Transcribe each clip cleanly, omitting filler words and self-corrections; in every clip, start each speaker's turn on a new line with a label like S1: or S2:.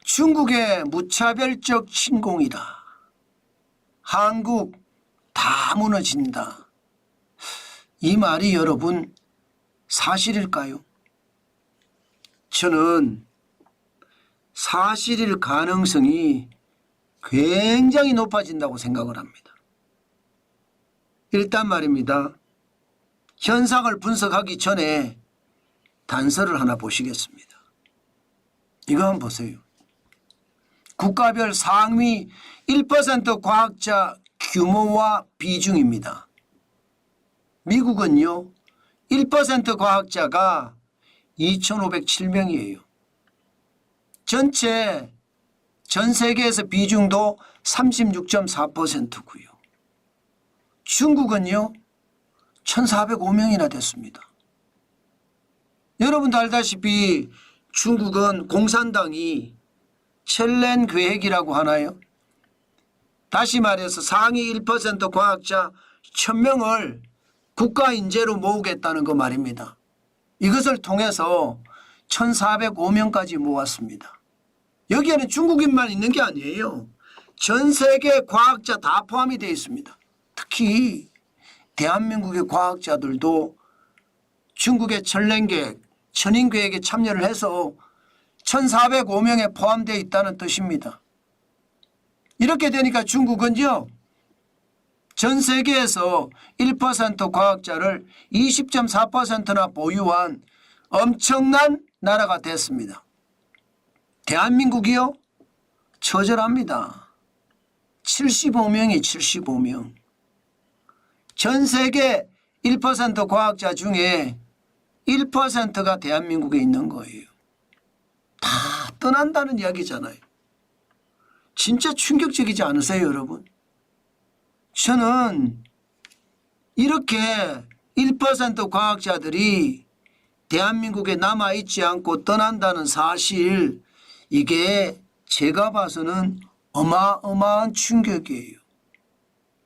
S1: 중국의 무차별적 침공이다. 한국 다 무너진다. 이 말이 여러분 사실일까요? 저는 사실일 가능성이 굉장히 높아진다고 생각을 합니다. 일단 말입니다. 현상을 분석하기 전에 단서를 하나 보시겠습니다. 이거 한번 보세요. 국가별 상위 1% 과학자 규모와 비중입니다. 미국은요 1% 과학자가 2,507명이에요. 전 세계에서 비중도 36.4%고요. 중국은요 1,405명이나 됐습니다. 여러분도 알다시피 중국은 공산당이 첼렌 계획이라고 하나요? 다시 말해서 상위 1% 과학자 1,000명을 국가인재로 모으겠다는 거 말입니다. 이것을 통해서 1,405명까지 모았습니다. 여기에는 중국인만 있는 게 아니에요. 전 세계 과학자 다 포함이 되어 있습니다. 특히 대한민국의 과학자들도 중국의 첼렌계획, 천인계획에 참여를 해서 1,405명에 포함되어 있다는 뜻입니다. 이렇게 되니까 중국은요 전 세계에서 1% 과학자를 20.4%나 보유한 엄청난 나라가 됐습니다. 대한민국이요 처절합니다. 75명이 75명. 전 세계 1% 과학자 중에 1%가 대한민국에 있는 거예요. 다 떠난다는 이야기잖아요. 진짜 충격적이지 않으세요, 여러분? 저는 이렇게 1% 과학자들이 대한민국에 남아있지 않고 떠난다는 사실, 이게 제가 봐서는 어마어마한 충격이에요.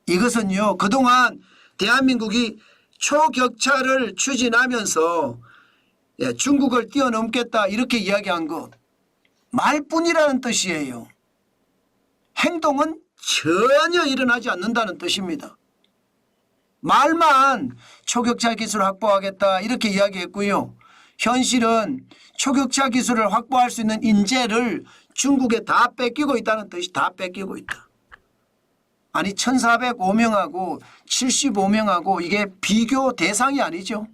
S1: 이것은요 그동안 대한민국이 초격차를 추진하면서 중국을 뛰어넘겠다 이렇게 이야기한 것 말뿐이라는 뜻이에요. 행동은 전혀 일어나지 않는다는 뜻입니다. 말만 초격차 기술을 확보하겠다 이렇게 이야기했고요. 현실은 초격차 기술을 확보할 수 있는 인재를 중국에 다 뺏기고 있다는 뜻이 다 뺏기고 있다. 아니 1,405명하고 75명하고 이게 비교 대상이 아니죠.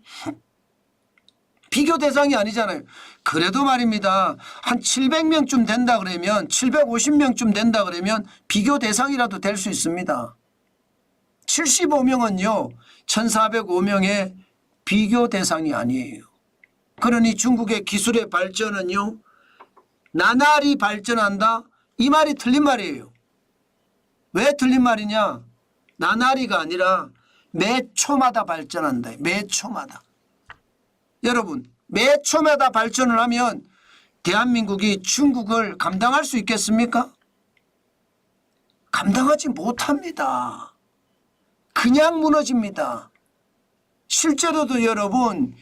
S1: 비교 대상이 아니잖아요. 그래도 말입니다. 한 700명쯤 된다 그러면 750명쯤 된다 그러면 비교 대상이라도 될 수 있습니다. 75명은요 1,405명의 비교 대상이 아니에요. 그러니 중국의 기술의 발전은요 나날이 발전한다 이 말이 틀린 말이에요. 왜 틀린 말이냐? 나날이가 아니라 매 초마다 발전한다. 매 초마다. 여러분 매 초마다 발전을 하면 대한민국이 중국을 감당할 수 있겠습니까? 감당하지 못합니다. 그냥 무너집니다. 실제로도 여러분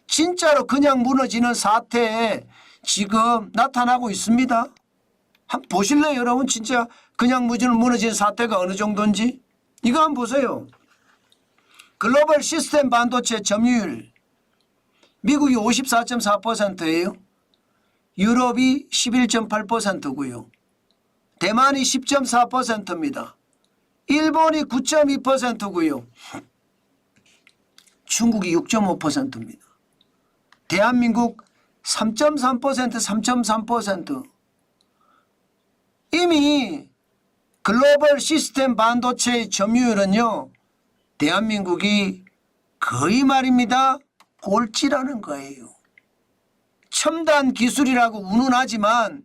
S1: 진짜로 그냥 무너지는 사태에 지금 나타나고 있습니다. 한번 보실래요 여러분? 진짜 그냥 무너지는 사태가 어느 정도인지. 이거 한번 보세요. 글로벌 시스템 반도체 점유율 미국이 54.4%예요. 유럽이 11.8%고요. 대만이 10.4%입니다. 일본이 9.2%고요. 중국이 6.5%입니다. 대한민국 3.3%, 3.3%. 이미 글로벌 시스템 반도체의 점유율은요 대한민국이 거의 말입니다 꼴찌라는 거예요. 첨단 기술이라고 운운하지만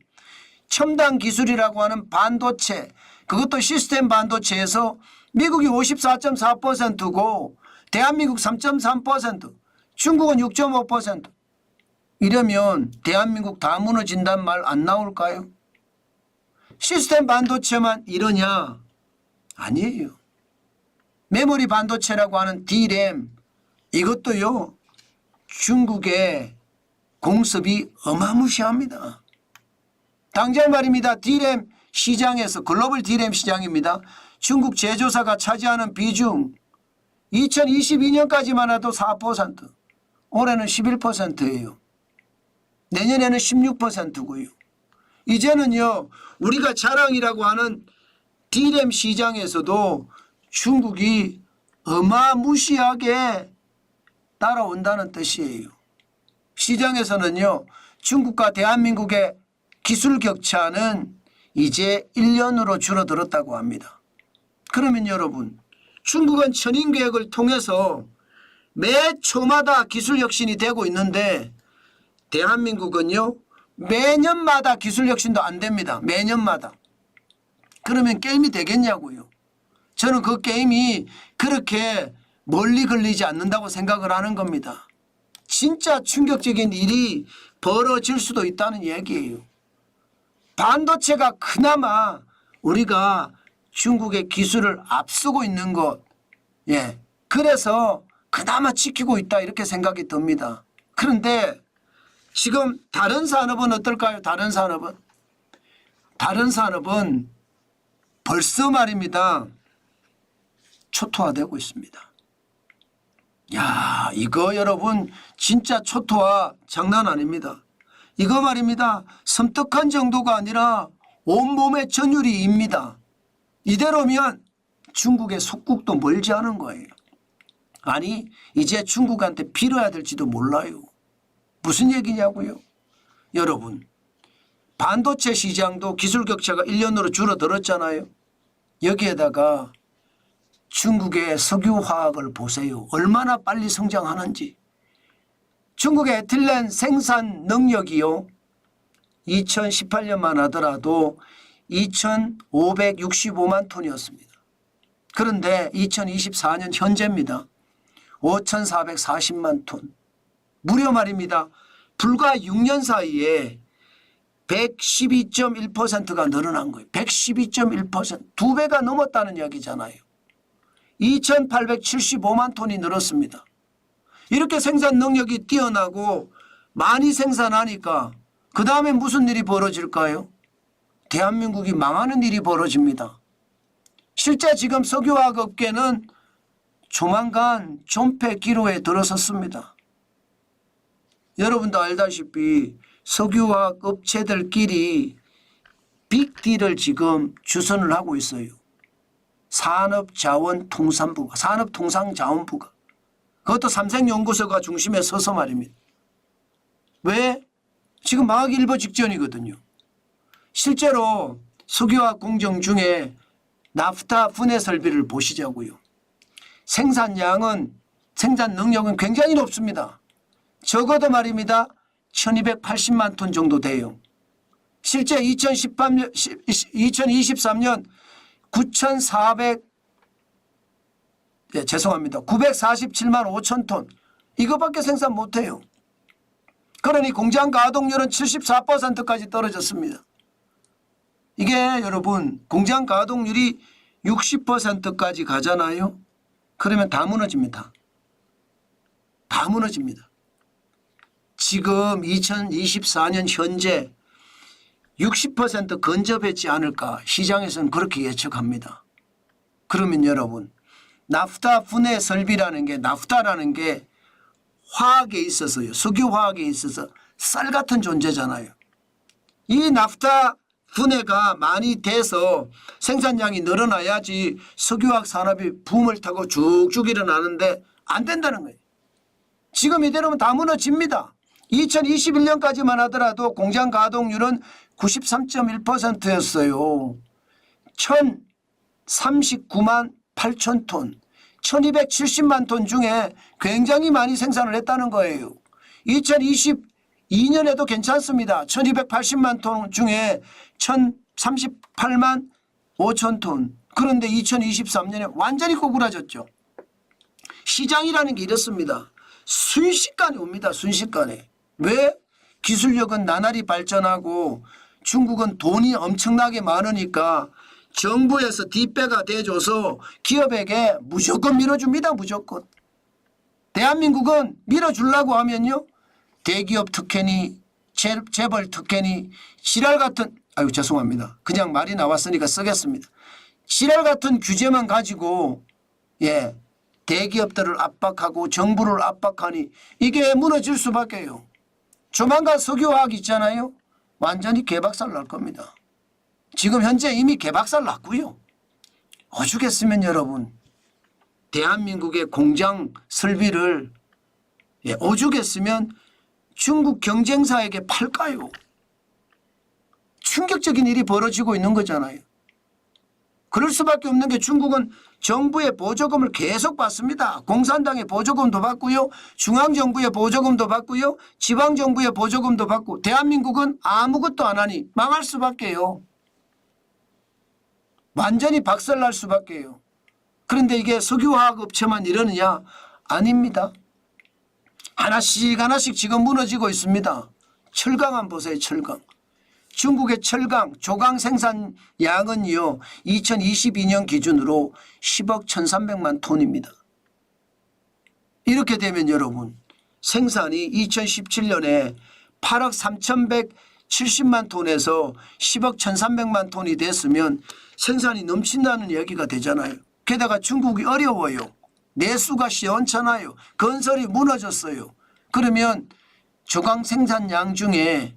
S1: 첨단 기술이라고 하는 반도체, 그것도 시스템 반도체에서 미국이 54.4%고 대한민국 3.3%, 중국은 6.5%. 이러면 대한민국 다 무너진다는 말 안 나올까요? 시스템 반도체만 이러냐? 아니에요. 메모리 반도체라고 하는 D램 이것도요 중국의 공습이 어마무시합니다. 당장 말입니다. D램 시장에서 글로벌 D램 시장입니다. 중국 제조사가 차지하는 비중 2022년까지만 해도 4%, 올해는 11%예요. 내년에는 16%고요. 이제는요 우리가 자랑이라고 하는 D램 시장에서도 중국이 어마무시하게 따라온다는 뜻이에요. 시장에서는요 중국과 대한민국의 기술 격차는 이제 1년으로 줄어들었다고 합니다. 그러면 여러분 중국은 천인계획을 통해서 매 초마다 기술 혁신이 되고 있는데 대한민국은요 매년마다 기술 혁신도 안 됩니다. 매년마다. 그러면 게임이 되겠냐고요. 저는 그 게임이 그렇게 멀리 걸리지 않는다고 생각을 하는 겁니다. 진짜 충격적인 일이 벌어질 수도 있다는 얘기예요. 반도체가 그나마 우리가 중국의 기술을 앞서고 있는 것, 예, 그래서 그나마 지키고 있다 이렇게 생각이 듭니다. 그런데 지금 다른 산업은 어떨까요? 다른 산업은 벌써 말입니다. 초토화되고 있습니다. 야, 이거 여러분 진짜 초토화 장난 아닙니다. 이거 말입니다. 섬뜩한 정도가 아니라 온몸의 전율이입니다. 이대로면 중국의 속국도 멀지 않은 거예요. 아니 이제 중국한테 빌어야 될지도 몰라요. 무슨 얘기냐고요? 여러분 반도체 시장도 기술 격차가 1년으로 줄어들었잖아요. 여기에다가 중국의 석유화학을 보세요. 얼마나 빨리 성장하는지. 중국의 에틸렌 생산 능력이요. 2018년만 하더라도 2,565만 톤이었습니다. 그런데 2024년 현재입니다. 5,440만 톤. 무려 말입니다. 불과 6년 사이에 112.1%가 늘어난 거예요. 112.1%. 2배가 넘었다는 이야기잖아요. 2,875만 톤이 늘었습니다. 이렇게 생산 능력이 뛰어나고 많이 생산하니까 그 다음에 무슨 일이 벌어질까요? 대한민국이 망하는 일이 벌어집니다. 실제 지금 석유화학 업계는 조만간 존폐 기로에 들어섰습니다. 여러분도 알다시피 석유화학 업체들끼리 빅딜을 지금 주선을 하고 있어요. 산업통상자원부가. 그것도 삼성연구소가 중심에 서서 말입니다. 왜? 지금 망하기 일보 직전이거든요. 실제로 석유화학 공정 중에 나프타 분해 설비를 보시자고요. 생산 능력은 굉장히 높습니다. 적어도 말입니다. 1280만 톤 정도 돼요. 실제 2023년 947만 5천 톤 이거밖에 생산 못해요. 그러니 공장 가동률은 74%까지 떨어졌습니다. 이게 여러분 공장 가동률이 60%까지 가잖아요. 그러면 다 무너집니다. 다 무너집니다. 지금 2024년 현재 60% 근접했지 않을까 시장에서는 그렇게 예측합니다. 그러면 여러분 나프타 분해 설비라는 게 나프타라는 게 화학에 있어서요. 석유화학에 있어서 쌀 같은 존재잖아요. 이 나프타 분해가 많이 돼서 생산량이 늘어나야지 석유화학 산업이 붐을 타고 쭉쭉 일어나는데 안 된다는 거예요. 지금 이대로면 다 무너집니다. 2021년까지만 하더라도 공장 가동률은 93.1%였어요. 1,039만 8천 톤, 1,270만 톤 중에 굉장히 많이 생산을 했다는 거예요. 2022년에도 괜찮습니다. 1,280만 톤 중에 1,038만 5천 톤. 그런데 2023년에 완전히 고꾸라졌죠. 시장이라는 게 이렇습니다. 순식간에 옵니다. 순식간에. 왜? 기술력은 나날이 발전하고 중국은 돈이 엄청나게 많으니까 정부에서 뒷배가 돼줘서 기업에게 무조건 밀어줍니다. 무조건. 대한민국은 밀어주려고 하면요. 대기업 특혜니 재벌 특혜니 지랄 같은 아유 죄송합니다. 그냥 말이 나왔으니까 쓰겠습니다. 지랄 같은 규제만 가지고 예 대기업들을 압박하고 정부를 압박하니 이게 무너질 수밖에요. 조만간 석유화학 있잖아요. 완전히 개박살 날 겁니다. 지금 현재 이미 개박살 났고요. 오죽했으면 여러분 대한민국의 공장 설비를 오죽했으면 중국 경쟁사에게 팔까요? 충격적인 일이 벌어지고 있는 거잖아요. 그럴 수밖에 없는 게 중국은 정부의 보조금을 계속 받습니다. 공산당의 보조금도 받고요. 중앙정부의 보조금도 받고요. 지방정부의 보조금도 받고 대한민국은 아무것도 안 하니 망할 수밖에요. 완전히 박살날 수밖에요. 그런데 이게 석유화학 업체만 이러느냐? 아닙니다. 하나씩 하나씩 지금 무너지고 있습니다. 철강 한번 보세요. 철강. 중국의 철강 조강 생산량은요 2022년 기준으로 10억 1300만 톤입니다. 이렇게 되면 여러분 생산이 2017년에 8억 3170만 톤에서 10억 1300만 톤이 됐으면 생산이 넘친다는 얘기가 되잖아요. 게다가 중국이 어려워요. 내수가 시원찮아요. 건설이 무너졌어요. 그러면 조강 생산량 중에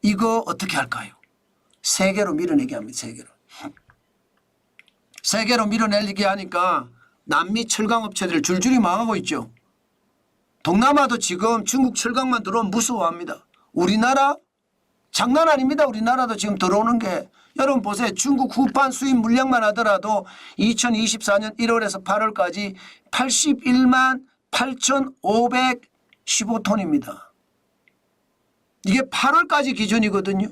S1: 이거 어떻게 할까요? 세계로 밀어내게 합니다. 세계로. 세계로 밀어내게 하니까 남미 철강업체들 줄줄이 망하고 있죠. 동남아도 지금 중국 철강만 들어오면 무서워합니다. 우리나라 장난 아닙니다. 우리나라도 지금 들어오는 게 여러분 보세요. 중국 후판 수입 물량만 하더라도 2024년 1월에서 8월까지 81만 8,515톤입니다. 이게 8월까지 기준이거든요.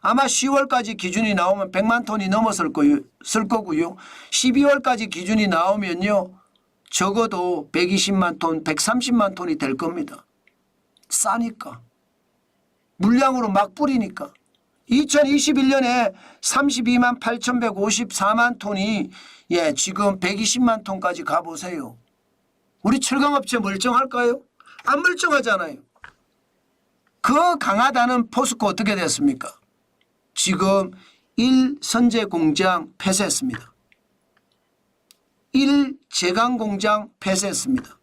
S1: 아마 10월까지 기준이 나오면 100만 톤이 넘었을 거고요. 12월까지 기준이 나오면요. 적어도 120만 톤, 130만 톤이 될 겁니다. 싸니까. 물량으로 막 뿌리니까. 2021년에 32만 8,154만 톤이 지금 120만 톤까지 가보세요. 우리 철강업체 멀쩡할까요? 안 멀쩡하잖아요. 그 강하다는 포스코 어떻게 됐습니까? 지금 1선제 공장 폐쇄했습니다. 1제강 공장 폐쇄했습니다.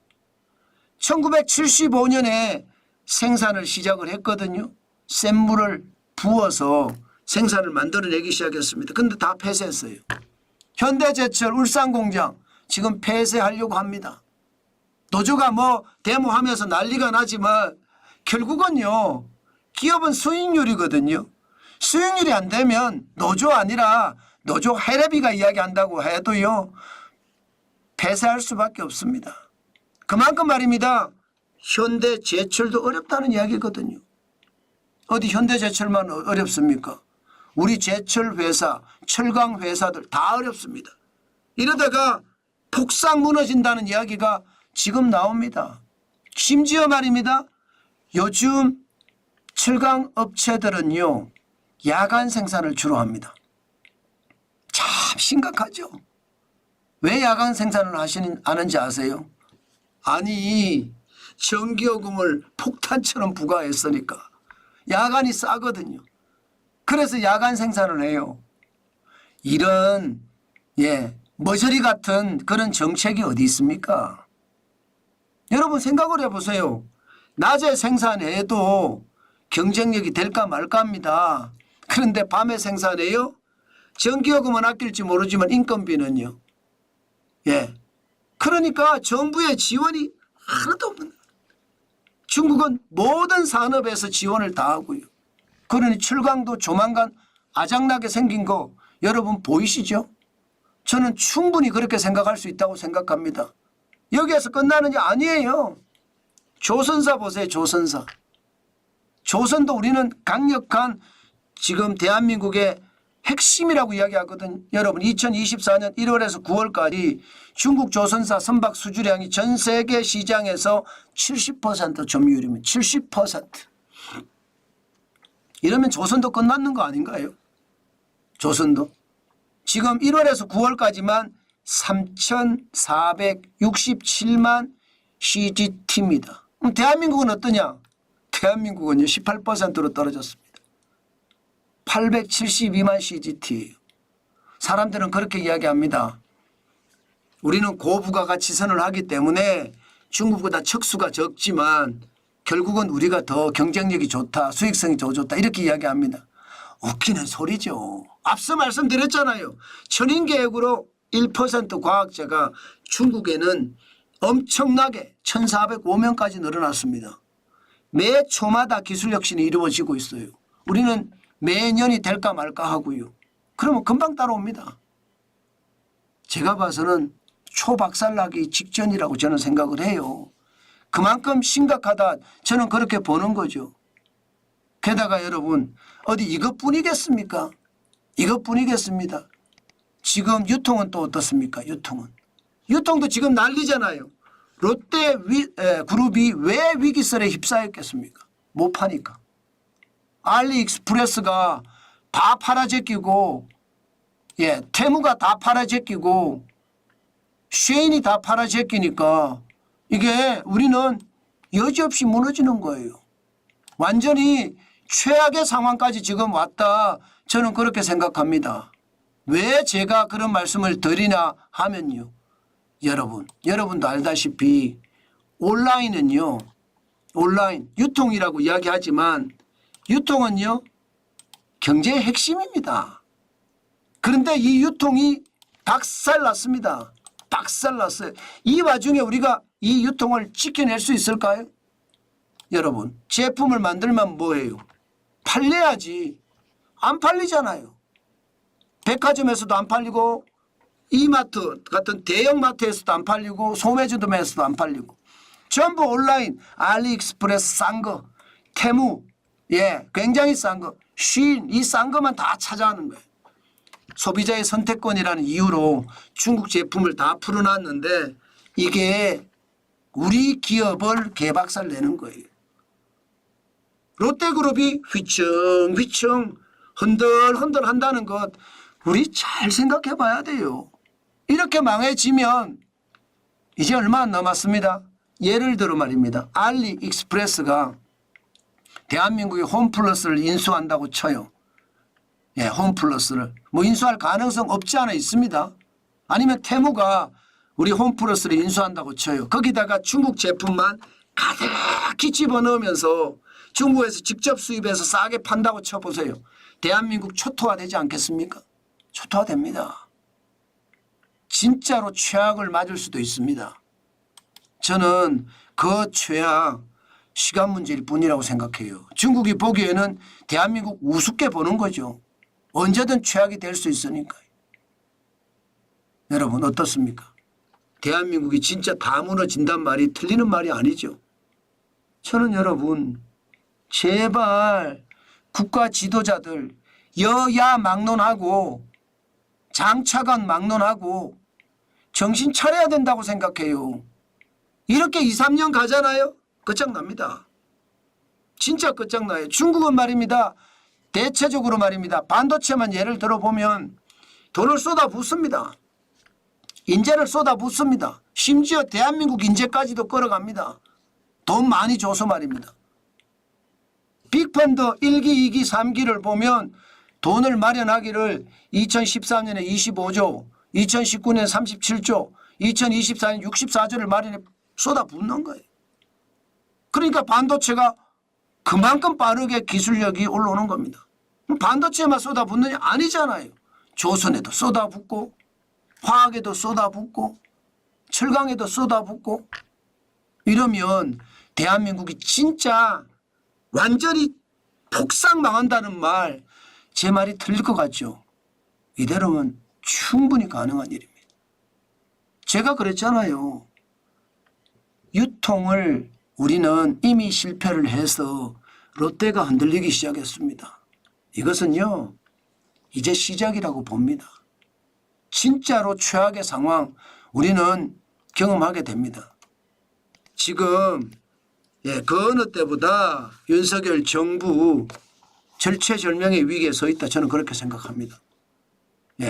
S1: 1975년에 생산을 시작을 했거든요. 센 물을 부어서 생산을 만들어내기 시작했습니다. 그런데 다 폐쇄했어요. 현대제철 울산공장 지금 폐쇄하려고 합니다. 노조가 뭐 데모하면서 난리가 나지만 결국은요. 기업은 수익률이거든요. 수익률이 안 되면 노조 아니라 노조 해례비가 이야기한다고 해도요. 폐쇄할 수밖에 없습니다. 그만큼 말입니다. 현대제철도 어렵다는 이야기거든요. 어디 현대제철만 어렵습니까? 우리 제철회사, 철강회사들 다 어렵습니다. 이러다가 폭삭 무너진다는 이야기가 지금 나옵니다. 심지어 말입니다. 요즘 철강업체들은요. 야간 생산을 주로 합니다. 참 심각하죠. 왜 야간 생산을 하는지 아세요? 아니 전기요금을 폭탄처럼 부과했으니까. 야간이 싸거든요. 그래서 야간 생산을 해요. 이런 머저리 같은 그런 정책이 어디 있습니까? 여러분 생각을 해보세요. 낮에 생산해도 경쟁력이 될까 말까 합니다. 그런데 밤에 생산해요? 전기요금은 아낄지 모르지만 인건비는요. 그러니까 정부의 지원이 하나도 없는 거예요. 중국은 모든 산업에서 지원을 다 하고요. 그러니 철강도 조만간 아작나게 생긴 거 여러분 보이시죠? 저는 충분히 그렇게 생각할 수 있다고 생각합니다. 여기에서 끝나는 게 아니에요. 조선사 보세요. 조선사. 조선도 우리는 강력한 지금 대한민국의 핵심이라고 이야기하거든요. 여러분 2024년 1월에서 9월까지 중국 조선사 선박 수주량이 전 세계 시장에서 70% 점유율이면 70%. 이러면 조선도 끝났는 거 아닌가요? 조선도. 지금 1월에서 9월까지만 3,467만 CGT입니다. 그럼 대한민국은 어떠냐? 대한민국은요 18%로 떨어졌습니다. 872만 CGT예요. 사람들은 그렇게 이야기합니다. 우리는 고부가가 지선을 하기 때문에 중국보다 척수가 적지만 결국은 우리가 더 경쟁력이 좋다. 수익성이 더 좋다. 이렇게 이야기합니다. 웃기는 소리죠. 앞서 말씀드렸잖아요. 천인계획으로 1% 과학자가 중국에는 엄청나게 1405명까지 늘어났습니다. 매 초마다 기술 혁신이 이루어지고 있어요. 우리는 매년이 될까 말까 하고요. 그러면 금방 따라옵니다. 제가 봐서는 초박살나기 직전이라고 저는 생각을 해요. 그만큼 심각하다 저는 그렇게 보는 거죠. 게다가 여러분 어디 이것뿐이겠습니까? 이것뿐이겠습니다. 지금 유통은 또 어떻습니까? 유통도 지금 난리잖아요. 롯데 그룹이 왜 위기설에 휩싸였겠습니까? 못 파니까. 알리익스프레스가 다 팔아제끼고 테무가 다 팔아제끼고 쉐인이 다 팔아제끼니까 이게 우리는 여지없이 무너지는 거예요. 완전히 최악의 상황까지 지금 왔다. 저는 그렇게 생각합니다. 왜 제가 그런 말씀을 드리나 하면요. 여러분도 알다시피 온라인은요. 온라인 유통이라고 이야기하지만 유통은요. 경제의 핵심입니다. 그런데 이 유통이 박살났습니다. 박살났어요. 이 와중에 우리가 이 유통을 지켜낼 수 있을까요? 여러분 제품을 만들면 뭐예요? 팔려야지. 안 팔리잖아요. 백화점에서도 안 팔리고 이마트 같은 대형마트에서도 안 팔리고 소매점에서도 안 팔리고 전부 온라인 알리익스프레스 싼 거 테무 굉장히 싼 거 쉰 이 싼 거만 다 찾아하는 거예요. 소비자의 선택권이라는 이유로 중국 제품을 다 풀어놨는데 이게 우리 기업을 개박살 내는 거예요. 롯데그룹이 휘청휘청 흔들흔들 한다는 것 우리 잘 생각해 봐야 돼요. 이렇게 망해지면 이제 얼마 안 남았습니다. 예를 들어 말입니다. 알리익스프레스가 대한민국의 홈플러스를 인수한다고 쳐요. 홈플러스를. 인수할 가능성 없지 않아 있습니다. 아니면 테무가 우리 홈플러스를 인수한다고 쳐요. 거기다가 중국 제품만 가득히 집어넣으면서 중국에서 직접 수입해서 싸게 판다고 쳐보세요. 대한민국 초토화되지 않겠습니까? 초토화됩니다. 진짜로 최악을 맞을 수도 있습니다. 저는 그 최악 시간 문제일 뿐이라고 생각해요. 중국이 보기에는 대한민국 우습게 보는 거죠. 언제든 최악이 될 수 있으니까요. 여러분 어떻습니까? 대한민국이 진짜 다 무너진단 말이 틀리는 말이 아니죠. 저는 여러분 제발 국가 지도자들 여야 막론하고 장차관 막론하고 정신 차려야 된다고 생각해요. 이렇게 2, 3년 가잖아요. 끝장납니다. 진짜 끝장나요. 중국은 말입니다. 대체적으로 말입니다. 반도체만 예를 들어보면 돈을 쏟아붓습니다. 인재를 쏟아붓습니다. 심지어 대한민국 인재까지도 끌어갑니다. 돈 많이 줘서 말입니다. 빅펀드 1기, 2기, 3기를 보면 돈을 마련하기를 2013년에 25조, 2019년 37조, 2024년 64조를 마련해 쏟아붓는 거예요. 그러니까 반도체가 그만큼 빠르게 기술력이 올라오는 겁니다. 반도체만 쏟아붓느냐? 아니잖아요. 조선에도 쏟아붓고 화학에도 쏟아붓고 철강에도 쏟아붓고 이러면 대한민국이 진짜 완전히 폭삭 망한다는 말 제 말이 틀릴 것 같죠. 이대로면 충분히 가능한 일입니다. 제가 그랬잖아요. 유통을 우리는 이미 실패를 해서 롯데가 흔들리기 시작했습니다. 이것은요 이제 시작이라고 봅니다. 진짜로 최악의 상황 우리는 경험하게 됩니다. 지금 그 어느 때보다 윤석열 정부 절체절명의 위기에 서 있다. 저는 그렇게 생각합니다.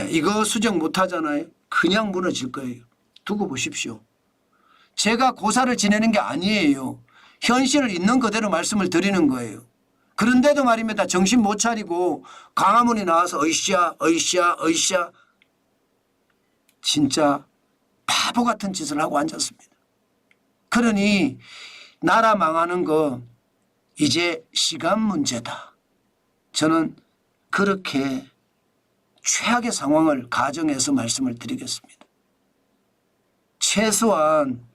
S1: 이거 수정 못하잖아요. 그냥 무너질 거예요. 두고 보십시오. 제가 고사를 지내는 게 아니에요. 현실을 있는 그대로 말씀을 드리는 거예요. 그런데도 말입니다. 정신 못 차리고 광화문에 나와서 으쌰 진짜 바보 같은 짓을 하고 앉았습니다. 그러니 나라 망하는 거 이제 시간 문제다. 저는 그렇게 최악의 상황을 가정해서 말씀을 드리겠습니다. 최소한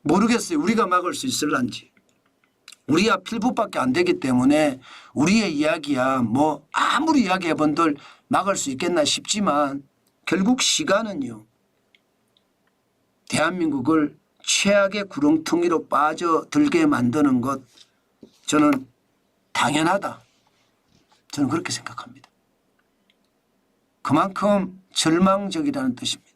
S1: 모르겠어요. 우리가 막을 수 있을런지. 우리야 필북밖에 안 되기 때문에 우리의 이야기야 뭐 아무리 이야기해본들 막을 수 있겠나 싶지만 결국 시간은요. 대한민국을 최악의 구렁텅이로 빠져들게 만드는 것 저는 당연하다. 저는 그렇게 생각합니다. 그만큼 절망적이라는 뜻입니다.